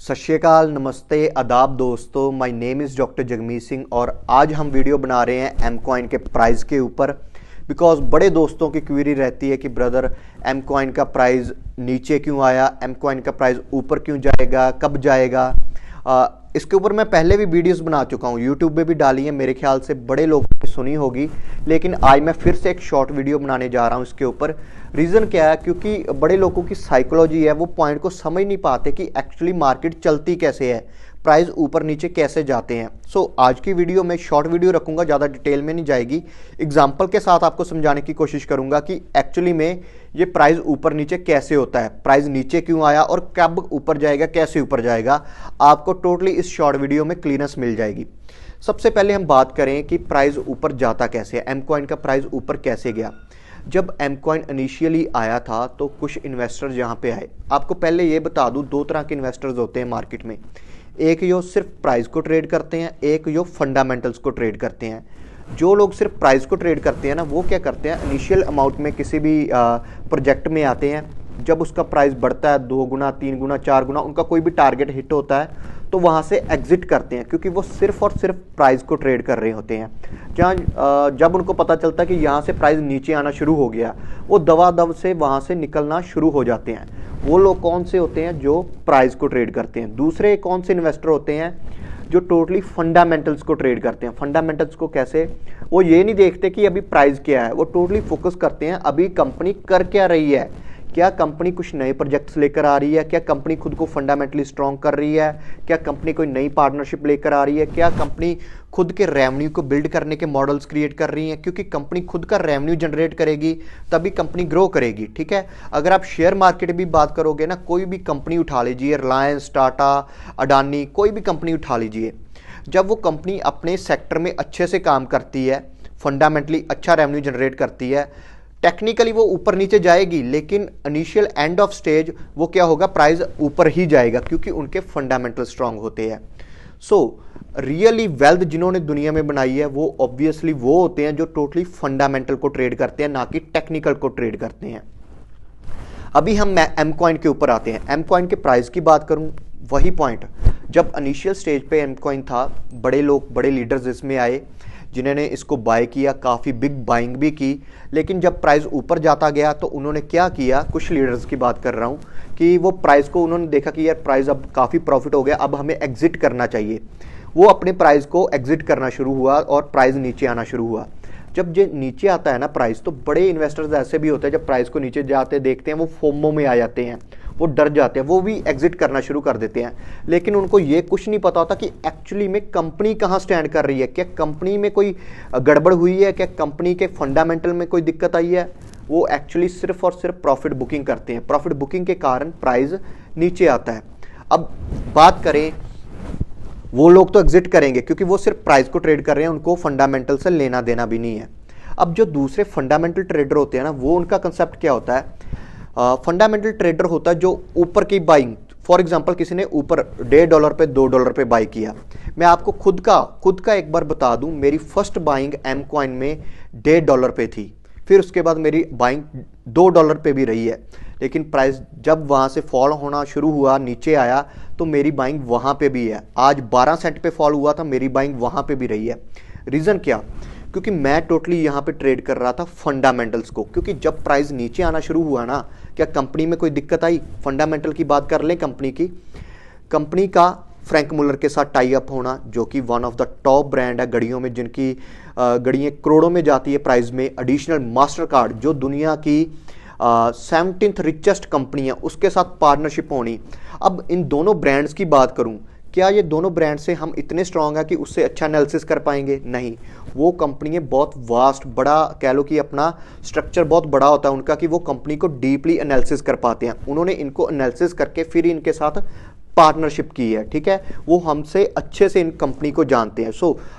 सत श्री अकाल, नमस्ते, आदाब दोस्तों। My name is doctor Jagmeet Singh और आज हम वीडियो बना रहे हैं एम कॉइन के प्राइस के ऊपर। बिकॉज बड़े दोस्तों की क्वेरी रहती है कि ब्रदर एम कॉइन का प्राइस नीचे क्यों आया, एम कॉइन का प्राइस ऊपर क्यों जाएगा, कब जाएगा। इसके ऊपर मैं पहले भी वीडियोस बना चुका हूँ, यूट्यूब पे भी डाली है, मेरे ख्याल से बड़े लोगों ने सुनी होगी। लेकिन आज मैं फिर से एक शॉर्ट वीडियो बनाने जा रहा हूँ इसके ऊपर। रीज़न क्या है, क्योंकि बड़े लोगों की साइकोलॉजी है, वो पॉइंट को समझ नहीं पाते कि एक्चुअली मार्केट चलती कैसे है, प्राइस ऊपर नीचे कैसे जाते हैं। आज की वीडियो में शॉर्ट वीडियो रखूंगा, ज़्यादा डिटेल में नहीं जाएगी। एग्जाम्पल के साथ आपको समझाने की कोशिश करूंगा कि एक्चुअली में ये प्राइस ऊपर नीचे कैसे होता है, प्राइस नीचे क्यों आया और कब ऊपर जाएगा, कैसे ऊपर जाएगा। आपको टोटली इस शॉर्ट वीडियो में क्लीयरेंस मिल जाएगी। सबसे पहले हम बात करें कि प्राइस ऊपर जाता कैसे है, एम कॉइन का प्राइस ऊपर कैसे गया। जब एम कॉइन इनिशियली आया था तो कुछ इन्वेस्टर्स यहाँ पे आए। आपको पहले ये बता दूं, दो तरह के इन्वेस्टर्स होते हैं मार्केट में। एक जो सिर्फ प्राइस को ट्रेड करते हैं, एक जो फंडामेंटल्स को ट्रेड करते हैं। जो लोग सिर्फ प्राइस को ट्रेड करते हैं ना, वो क्या करते हैं, इनिशियल अमाउंट में किसी भी प्रोजेक्ट में आते हैं। जब उसका प्राइस बढ़ता है 2 गुना 3 गुना 4 गुना, उनका कोई भी टारगेट हिट होता है तो वहाँ से एग्जिट करते हैं, क्योंकि वो सिर्फ और सिर्फ प्राइस को ट्रेड कर रहे होते हैं। जहाँ जब उनको पता चलता है कि यहाँ से प्राइस नीचे आना शुरू हो गया, वो दवा से वहाँ से निकलना शुरू हो जाते हैं। वो लोग कौन से होते हैं, जो प्राइस को ट्रेड करते हैं। दूसरे कौन से इन्वेस्टर होते हैं, जो टोटली फंडामेंटल्स को ट्रेड करते हैं। फंडामेंटल्स को कैसे, वो ये नहीं देखते कि अभी प्राइस क्या है, वो टोटली फोकस करते हैं अभी कंपनी कर क्या रही है। क्या कंपनी कुछ नए प्रोजेक्ट्स लेकर आ रही है, क्या कंपनी खुद को फंडामेंटली स्ट्रॉन्ग कर रही है, क्या कंपनी कोई नई पार्टनरशिप लेकर आ रही है, क्या कंपनी खुद के रेवेन्यू को बिल्ड करने के मॉडल्स क्रिएट कर रही है। क्योंकि कंपनी खुद का रेवेन्यू जनरेट करेगी तभी कंपनी ग्रो करेगी। ठीक है, अगर आप शेयर मार्केट भी बात करोगे ना, कोई भी कंपनी उठा लीजिए, रिलायंस, टाटा, अडानी, कोई भी कंपनी उठा लीजिए। जब वो कंपनी अपने सेक्टर में अच्छे से काम करती है, फंडामेंटली अच्छा रेवेन्यू जनरेट करती है, टेक्निकली वो ऊपर नीचे जाएगी, लेकिन इनिशियल एंड ऑफ स्टेज वो क्या होगा, प्राइस ऊपर ही जाएगा, क्योंकि उनके फंडामेंटल स्ट्रांग होते हैं। रियली वेल्थ जिन्होंने दुनिया में बनाई है, वो ऑब्वियसली वो होते हैं जो टोटली फंडामेंटल को ट्रेड करते हैं, ना कि टेक्निकल को ट्रेड करते हैं। अभी हम एम कॉइन के ऊपर आते हैं। एम कॉइन के प्राइस की बात करूं, वही पॉइंट, जब इनिशियल स्टेज पे एम कॉइन था, बड़े लोग, बड़े लीडर्स इसमें आए जिन्होंने इसको बाय किया, काफ़ी बिग बाइंग भी की। लेकिन जब प्राइस ऊपर जाता गया तो उन्होंने क्या किया, कुछ लीडर्स की बात कर रहा हूँ, कि वो प्राइस को उन्होंने देखा कि यार प्राइस अब काफ़ी प्रॉफिट हो गया, अब हमें एग्जिट करना चाहिए। वो अपने प्राइस को एग्जिट करना शुरू हुआ और प्राइस नीचे आना शुरू हुआ। जब ये नीचे आता है ना प्राइस, तो बड़े इन्वेस्टर्स ऐसे भी होते हैं, जब प्राइस को नीचे जाते देखते हैं, वो फोमो में आ जाते हैं, वो डर जाते हैं, वो भी एग्जिट करना शुरू कर देते हैं। लेकिन उनको ये कुछ नहीं पता होता कि एक्चुअली में कंपनी कहाँ स्टैंड कर रही है, क्या कंपनी में कोई गड़बड़ हुई है, क्या कंपनी के फंडामेंटल में कोई दिक्कत आई है। वो एक्चुअली सिर्फ और सिर्फ प्रॉफिट बुकिंग करते हैं, प्रॉफिट बुकिंग के कारण प्राइस नीचे आता है। अब बात करें, वो लोग तो एग्जिट करेंगे क्योंकि वो सिर्फ प्राइस को ट्रेड कर रहे हैं, उनको फंडामेंटल से लेना देना भी नहीं है। अब जो दूसरे फंडामेंटल ट्रेडर होते हैं ना, वो उनका कंसेप्ट क्या होता है, फंडामेंटल ट्रेडर होता है जो ऊपर की बाइंग, फॉर एग्जांपल किसी ने ऊपर $1.5 पे $2 पे बाई किया। मैं आपको खुद का एक बार बता दूं, मेरी फर्स्ट बाइंग एम कॉइन में $1.5 पे थी, फिर उसके बाद मेरी बाइंग $2 पे भी रही है। लेकिन प्राइस जब वहाँ से फॉल होना शुरू हुआ, नीचे आया, तो मेरी बाइंग वहाँ पे भी है। आज 12 सेंट पे फॉल हुआ था, मेरी बाइंग वहाँ पे भी रही है। रीज़न क्या, क्योंकि मैं टोटली यहाँ पे ट्रेड कर रहा था फंडामेंटल्स को। क्योंकि जब प्राइस नीचे आना शुरू हुआ ना, क्या कंपनी में कोई दिक्कत आई, फंडामेंटल की बात कर ले, कंपनी का फ्रैंक मुलर के साथ टाई अप होना, जो कि one of the top brand है घड़ियों में, जिनकी घड़ियाँ करोड़ों में जाती है प्राइस में। एडिशनल मास्टर कार्ड, जो दुनिया की 17th रिचेस्ट कंपनी है, उसके साथ पार्टनरशिप होनी। अब इन दोनों ब्रांड्स की बात करूं, क्या ये दोनों ब्रांड से हम इतने स्ट्रांग है कि उससे अच्छा एनालिसिस कर पाएंगे? नहीं। वो कंपनी बहुत वास्ट, बड़ा कह लो कि अपना स्ट्रक्चर बहुत बड़ा होता है उनका, कि वो कंपनी को डीपली एनालिसिस कर पाते हैं। उन्होंने इनको एनालिसिस करके फिर इनके साथ पार्टनरशिप की है। ठीक है, वो हमसे अच्छे से इन कंपनी को जानते हैं।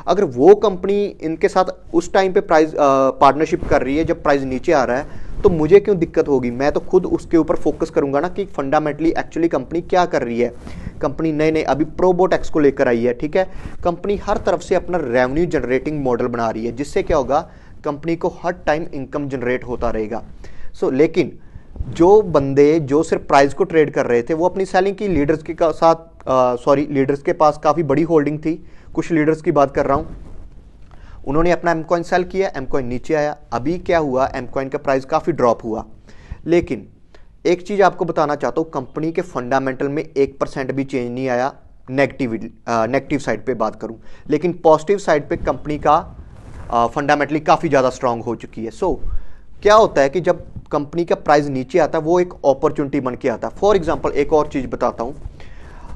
अगर वो कंपनी इनके साथ उस टाइम पे प्राइस पार्टनरशिप कर रही है जब प्राइस नीचे आ रहा है, तो मुझे क्यों दिक्कत होगी। मैं तो खुद उसके ऊपर फोकस करूंगा ना कि फंडामेंटली एक्चुअली कंपनी क्या कर रही है। कंपनी नए अभी प्रोबोटेक्स को लेकर आई है। ठीक है, कंपनी हर तरफ से अपना रेवेन्यू जनरेटिंग मॉडल बना रही है, जिससे क्या होगा, कंपनी को हर टाइम इनकम जनरेट होता रहेगा। लेकिन जो बंदे जो सिर्फ प्राइस को ट्रेड कर रहे थे, वो अपनी सेलिंग की लीडर्स के साथ सॉरी लीडर्स के पास काफ़ी बड़ी होल्डिंग थी, कुछ लीडर्स की बात कर रहा हूँ, उन्होंने अपना एम कॉइन सेल किया, एम कॉइन नीचे आया। अभी क्या हुआ, एम कॉइन का प्राइस काफ़ी ड्रॉप हुआ। लेकिन एक चीज़ आपको बताना चाहता हूँ, कंपनी के फंडामेंटल में 1% भी चेंज नहीं आया। नेगेटिव साइड पे बात करूँ, लेकिन पॉजिटिव साइड पे कंपनी का फंडामेंटली काफ़ी ज़्यादा स्ट्रांग हो चुकी है। सो क्या होता है कि जब कंपनी का प्राइस नीचे आता है वो एक अपॉर्चुनिटी बन के आता है। फॉर एग्जांपल एक और चीज़ बताता हूँ,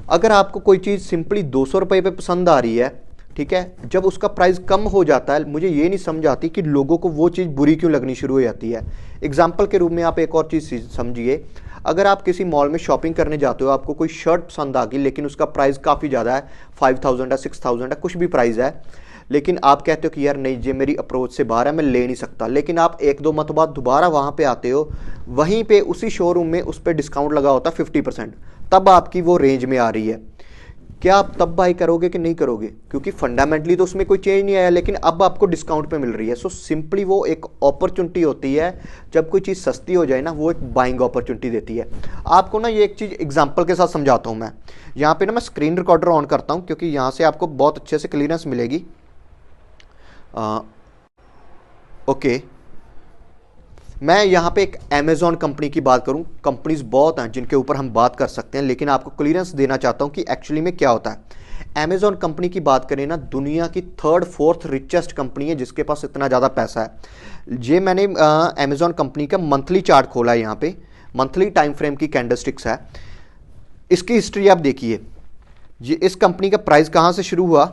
अगर आपको कोई चीज़ सिंपली 200 रुपये पे पसंद आ रही है, ठीक है, जब उसका प्राइस कम हो जाता है, मुझे ये नहीं समझ आती कि लोगों को वो चीज़ बुरी क्यों लगनी शुरू हो जाती है। एग्जाम्पल के रूप में आप एक और चीज़ समझिए, अगर आप किसी मॉल में शॉपिंग करने जाते हो, आपको कोई शर्ट पसंद आ गई लेकिन उसका प्राइस काफ़ी ज़्यादा है, 5000 है, 6000 है, कुछ भी प्राइस है, लेकिन आप कहते हो कि यार नहीं, ये मेरी अप्रोच से बाहर है, मैं ले नहीं सकता। लेकिन आप 1-2 मंथ बाद दोबारा वहाँ पे आते हो, वहीं पे उसी शोरूम में उस पर डिस्काउंट लगा होता है 50%, तब आपकी वो रेंज में आ रही है। क्या आप तब बाई करोगे कि नहीं करोगे? क्योंकि फंडामेंटली तो उसमें कोई चेंज नहीं आया, लेकिन अब आपको डिस्काउंट पे मिल रही है। सो सिंपली वो एक अपॉर्चुनिटी होती है, जब कोई चीज़ सस्ती हो जाए ना, वो एक बाइंग अपॉर्चुनिटी देती है आपको ना। ये एक चीज़ एग्जांपल के साथ समझाता हूँ मैं। यहाँ पे ना मैं स्क्रीन रिकॉर्डर ऑन करता हूँ, क्योंकि यहाँ से आपको बहुत अच्छे से क्लियरेंस मिलेगी। ओके, मैं यहाँ पे एक अमेज़ॉन कंपनी की बात करूँ, कंपनीज बहुत हैं जिनके ऊपर हम बात कर सकते हैं, लेकिन आपको क्लियरेंस देना चाहता हूँ कि एक्चुअली में क्या होता है। अमेज़ॉन कंपनी की बात करें ना, दुनिया की 3rd-4th रिचेस्ट कंपनी है जिसके पास इतना ज़्यादा पैसा है। ये मैंने अमेज़ॉन कंपनी का मंथली चार्ट खोला है, यहाँ पे मंथली टाइम फ्रेम की कैंडलस्टिक्स है। इसकी हिस्ट्री आप देखिए, ये इस कंपनी का प्राइस कहाँ से शुरू हुआ,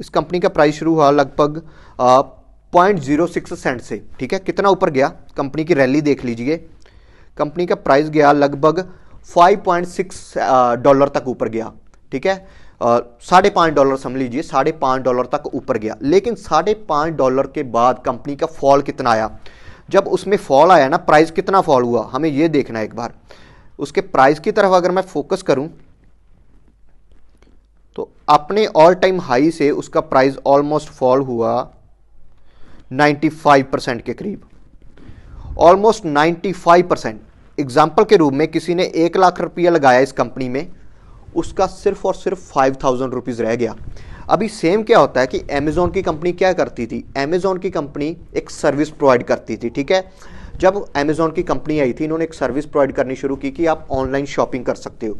इस कंपनी का प्राइस शुरू हुआ लगभग 0.06 सेंट से, ठीक है। कितना ऊपर गया, कंपनी की रैली देख लीजिए, कंपनी का प्राइस गया लगभग $5.6 तक ऊपर गया, ठीक है। $5.5 समझ लीजिए, $5.5 तक ऊपर गया। लेकिन $5.5 के बाद कंपनी का फॉल कितना आया, जब उसमें फॉल आया ना, प्राइस कितना फॉल हुआ, हमें यह देखना है एक बार। उसके प्राइस की तरफ अगर मैं फोकस करूं तो अपने ऑल टाइम हाई से उसका प्राइस ऑलमोस्ट फॉल हुआ 95% के करीब, ऑलमोस्ट 95%। एग्जाम्पल के रूप में किसी ने 1 लाख रुपया लगाया इस कंपनी में, उसका सिर्फ और सिर्फ 5000 रुपीज़ रह गया। अभी सेम क्या होता है कि अमेज़ॉन की कंपनी क्या करती थी, अमेज़ॉन की कंपनी एक सर्विस प्रोवाइड करती थी, ठीक है। जब अमेज़ॉन की कंपनी आई थी, इन्होंने एक सर्विस प्रोवाइड करनी शुरू की कि आप ऑनलाइन शॉपिंग कर सकते हो।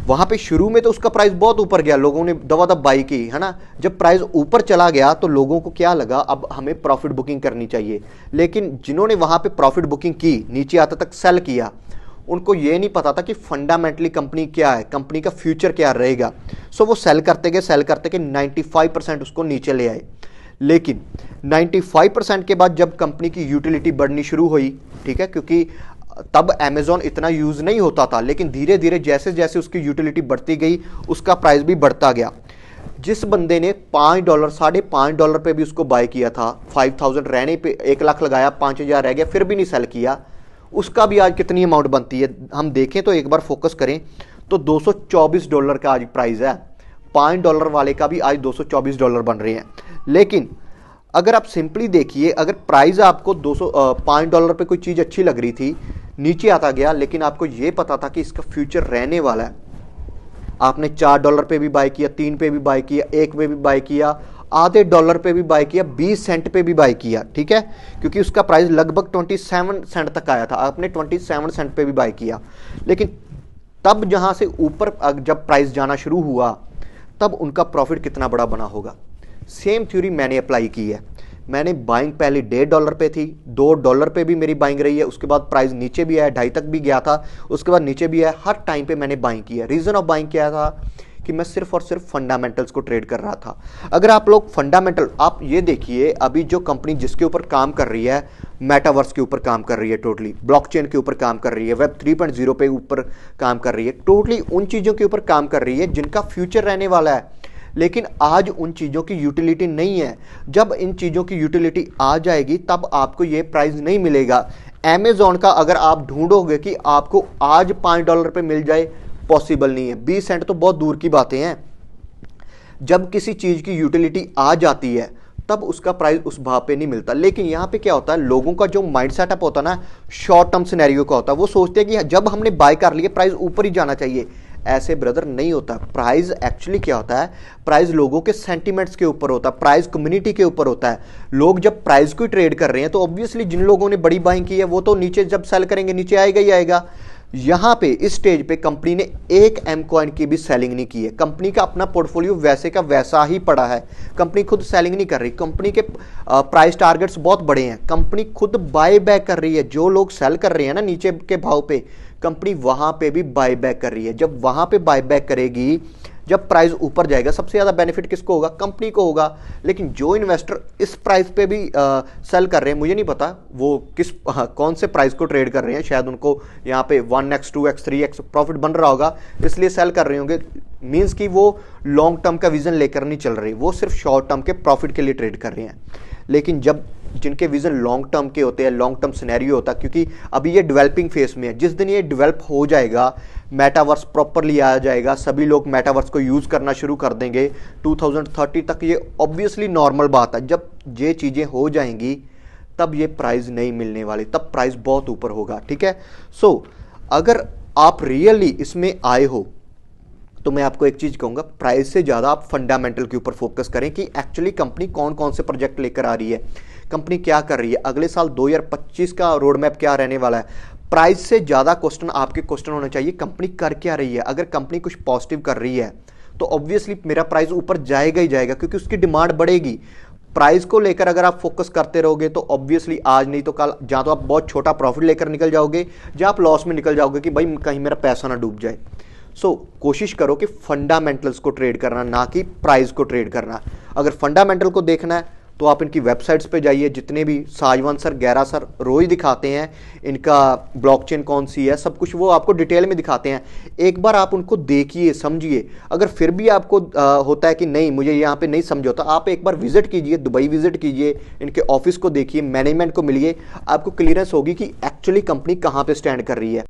वहाँ पे शुरू में तो उसका प्राइस बहुत ऊपर गया, लोगों ने दबादब बाई की, है ना। जब प्राइस ऊपर चला गया तो लोगों को क्या लगा, अब हमें प्रॉफिट बुकिंग करनी चाहिए। लेकिन जिन्होंने वहाँ पे प्रॉफिट बुकिंग की, नीचे आता तक सेल किया, उनको ये नहीं पता था कि फंडामेंटली कंपनी क्या है, कंपनी का फ्यूचर क्या रहेगा। सो वो सेल करते गए 95% उसको नीचे ले आए। लेकिन 95% के बाद जब कंपनी की यूटिलिटी बढ़नी शुरू हुई, ठीक है, क्योंकि तब अमेज़ॉन इतना यूज़ नहीं होता था, लेकिन धीरे धीरे जैसे जैसे उसकी यूटिलिटी बढ़ती गई, उसका प्राइस भी बढ़ता गया। जिस बंदे ने $5, $5.5 पे भी उसको बाय किया था, 5000 रहने पे 1 लाख लगाया, 5000 रह गया, फिर भी नहीं सेल किया, उसका भी आज कितनी अमाउंट बनती है हम देखें तो, एक बार फोकस करें तो $224 का आज प्राइस है। $5 वाले का भी आज $224 बन रहे हैं। लेकिन अगर आप सिंपली देखिए, अगर प्राइस आपको $5 पे कोई चीज़ अच्छी लग रही थी, नीचे आता गया, लेकिन आपको ये पता था कि इसका फ्यूचर रहने वाला है, आपने $4 पे भी बाय किया, 3 पे भी बाय किया, 1 पे भी बाय किया, आधे डॉलर पे भी बाय किया, 20 सेंट पे भी बाय किया, ठीक है, क्योंकि उसका प्राइस लगभग 27 सेंट तक आया था, आपने 27 सेंट पे भी बाय किया। लेकिन तब जहां से ऊपर जब प्राइस जाना शुरू हुआ, तब उनका प्रॉफिट कितना बड़ा बना होगा। सेम थ्योरी मैंने अप्लाई की है। मैंने बाइंग पहले $1.5 पे थी, $2 पे भी मेरी बाइंग रही है, उसके बाद प्राइस नीचे भी आया, 2.5 तक भी गया था, उसके बाद नीचे भी आया, हर टाइम पे मैंने बाइंग किया। रीजन ऑफ बाइंग क्या था कि मैं सिर्फ और सिर्फ फंडामेंटल्स को ट्रेड कर रहा था। अगर आप लोग फंडामेंटल, आप ये देखिए, अभी जो कंपनी जिसके ऊपर काम कर रही है, मेटावर्स के ऊपर काम कर रही है, टोटली ब्लॉकचेन के ऊपर काम कर रही है, वेब 3.0 पे ऊपर काम कर रही है, टोटली उन चीज़ों के ऊपर काम कर रही है जिनका फ्यूचर रहने वाला है। लेकिन आज उन चीज़ों की यूटिलिटी नहीं है। जब इन चीज़ों की यूटिलिटी आ जाएगी तब आपको ये प्राइस नहीं मिलेगा। अमेज़ॉन का अगर आप ढूंढोगे कि आपको आज $5 पे मिल जाए, पॉसिबल नहीं है। 20 सेंट तो बहुत दूर की बातें हैं। जब किसी चीज़ की यूटिलिटी आ जाती है तब उसका प्राइस उस भाव पे नहीं मिलता। लेकिन यहाँ पे क्या होता है, लोगों का जो माइंड सेटअप होता है ना, शॉर्ट टर्म सिनेरियो का होता है। वो सोचते हैं कि जब हमने बाय कर लिया, प्राइस ऊपर ही जाना चाहिए। ऐसे ब्रदर नहीं होता। प्राइस एक्चुअली क्या होता है, प्राइस लोगों के सेंटिमेंट्स के ऊपर होता है, प्राइस कम्युनिटी के ऊपर होता है। लोग जब प्राइस को ट्रेड कर रहे हैं तो ऑब्वियसली जिन लोगों ने बड़ी बाइंग की है वो तो नीचे जब सेल करेंगे नीचे आएगा ही आएगा। यहां पे इस स्टेज पे कंपनी ने एक एम कॉइन की भी सेलिंग नहीं की है। कंपनी का अपना पोर्टफोलियो वैसे का वैसा ही पड़ा है, कंपनी खुद सेलिंग नहीं कर रही। कंपनी के प्राइस टारगेट्स बहुत बड़े हैं, कंपनी खुद बाय बैक कर रही है। जो लोग सेल कर रहे हैं ना नीचे के भाव पे, कंपनी वहां पे भी बाय बैक कर रही है। जब वहां पे बाय बैक करेगी, जब प्राइस ऊपर जाएगा, सबसे ज्यादा बेनिफिट किसको होगा, कंपनी को होगा। लेकिन जो इन्वेस्टर इस प्राइस पे भी सेल कर रहे हैं, मुझे नहीं पता वो कौन से प्राइस को ट्रेड कर रहे हैं, शायद उनको यहाँ पे 1x 2x 3x प्रॉफिट बन रहा होगा इसलिए सेल कर रहे होंगे। मींस कि वो लॉन्ग टर्म का विजन लेकर नहीं चल रही, वो सिर्फ शॉर्ट टर्म के प्रॉफिट के लिए ट्रेड कर रहे हैं। लेकिन जब जिनके विजन लॉन्ग टर्म के होते हैं, लॉन्ग टर्म सिनेरियो होता है, क्योंकि अभी ये डेवलपिंग फेस में है, जिस दिन ये डेवलप हो जाएगा, मेटावर्स प्रॉपरली आ जाएगा, सभी लोग मेटावर्स को यूज करना शुरू कर देंगे 2030 तक, ये ऑब्वियसली नॉर्मल बात है। जब ये चीजें हो जाएंगी तब ये प्राइस नहीं मिलने वाली, तब प्राइस बहुत ऊपर होगा। ठीक है, सो अगर आप रियली इसमें आए हो तो मैं आपको एक चीज कहूंगा, प्राइस से ज्यादा आप फंडामेंटल के ऊपर फोकस करें कि एक्चुअली कंपनी कौन कौन से प्रोजेक्ट लेकर आ रही है, कंपनी क्या कर रही है, अगले साल 2025 का रोड मैप क्या रहने वाला है। प्राइस से ज्यादा क्वेश्चन आपके क्वेश्चन होने चाहिए कंपनी कर क्या रही है। अगर कंपनी कुछ पॉजिटिव कर रही है तो ऑब्वियसली मेरा प्राइस ऊपर जाएगा ही जाएगा, क्योंकि उसकी डिमांड बढ़ेगी। प्राइस को लेकर अगर आप फोकस करते रहोगे तो ऑब्वियसली आज नहीं तो कल या तो आप बहुत छोटा प्रॉफिट लेकर निकल जाओगे या आप लॉस में निकल जाओगे कि भाई कहीं मेरा पैसा ना डूब जाए। सो कोशिश करो कि फंडामेंटल्स को ट्रेड करना, ना कि प्राइस को ट्रेड करना। अगर फंडामेंटल को देखना है तो आप इनकी वेबसाइट्स पे जाइए, जितने भी साजवान सर, गैरा सर रोज दिखाते हैं इनका ब्लॉकचेन कौन सी है, सब कुछ वो आपको डिटेल में दिखाते हैं। एक बार आप उनको देखिए, समझिए। अगर फिर भी आपको होता है कि नहीं मुझे यहाँ पे नहीं समझ होता, आप एक बार विजिट कीजिए, दुबई विजिट कीजिए, इनके ऑफिस को देखिए, मैनेजमेंट को मिलिए, आपको क्लियरेंस होगी कि एक्चुअली कंपनी कहाँ पे स्टैंड कर रही है।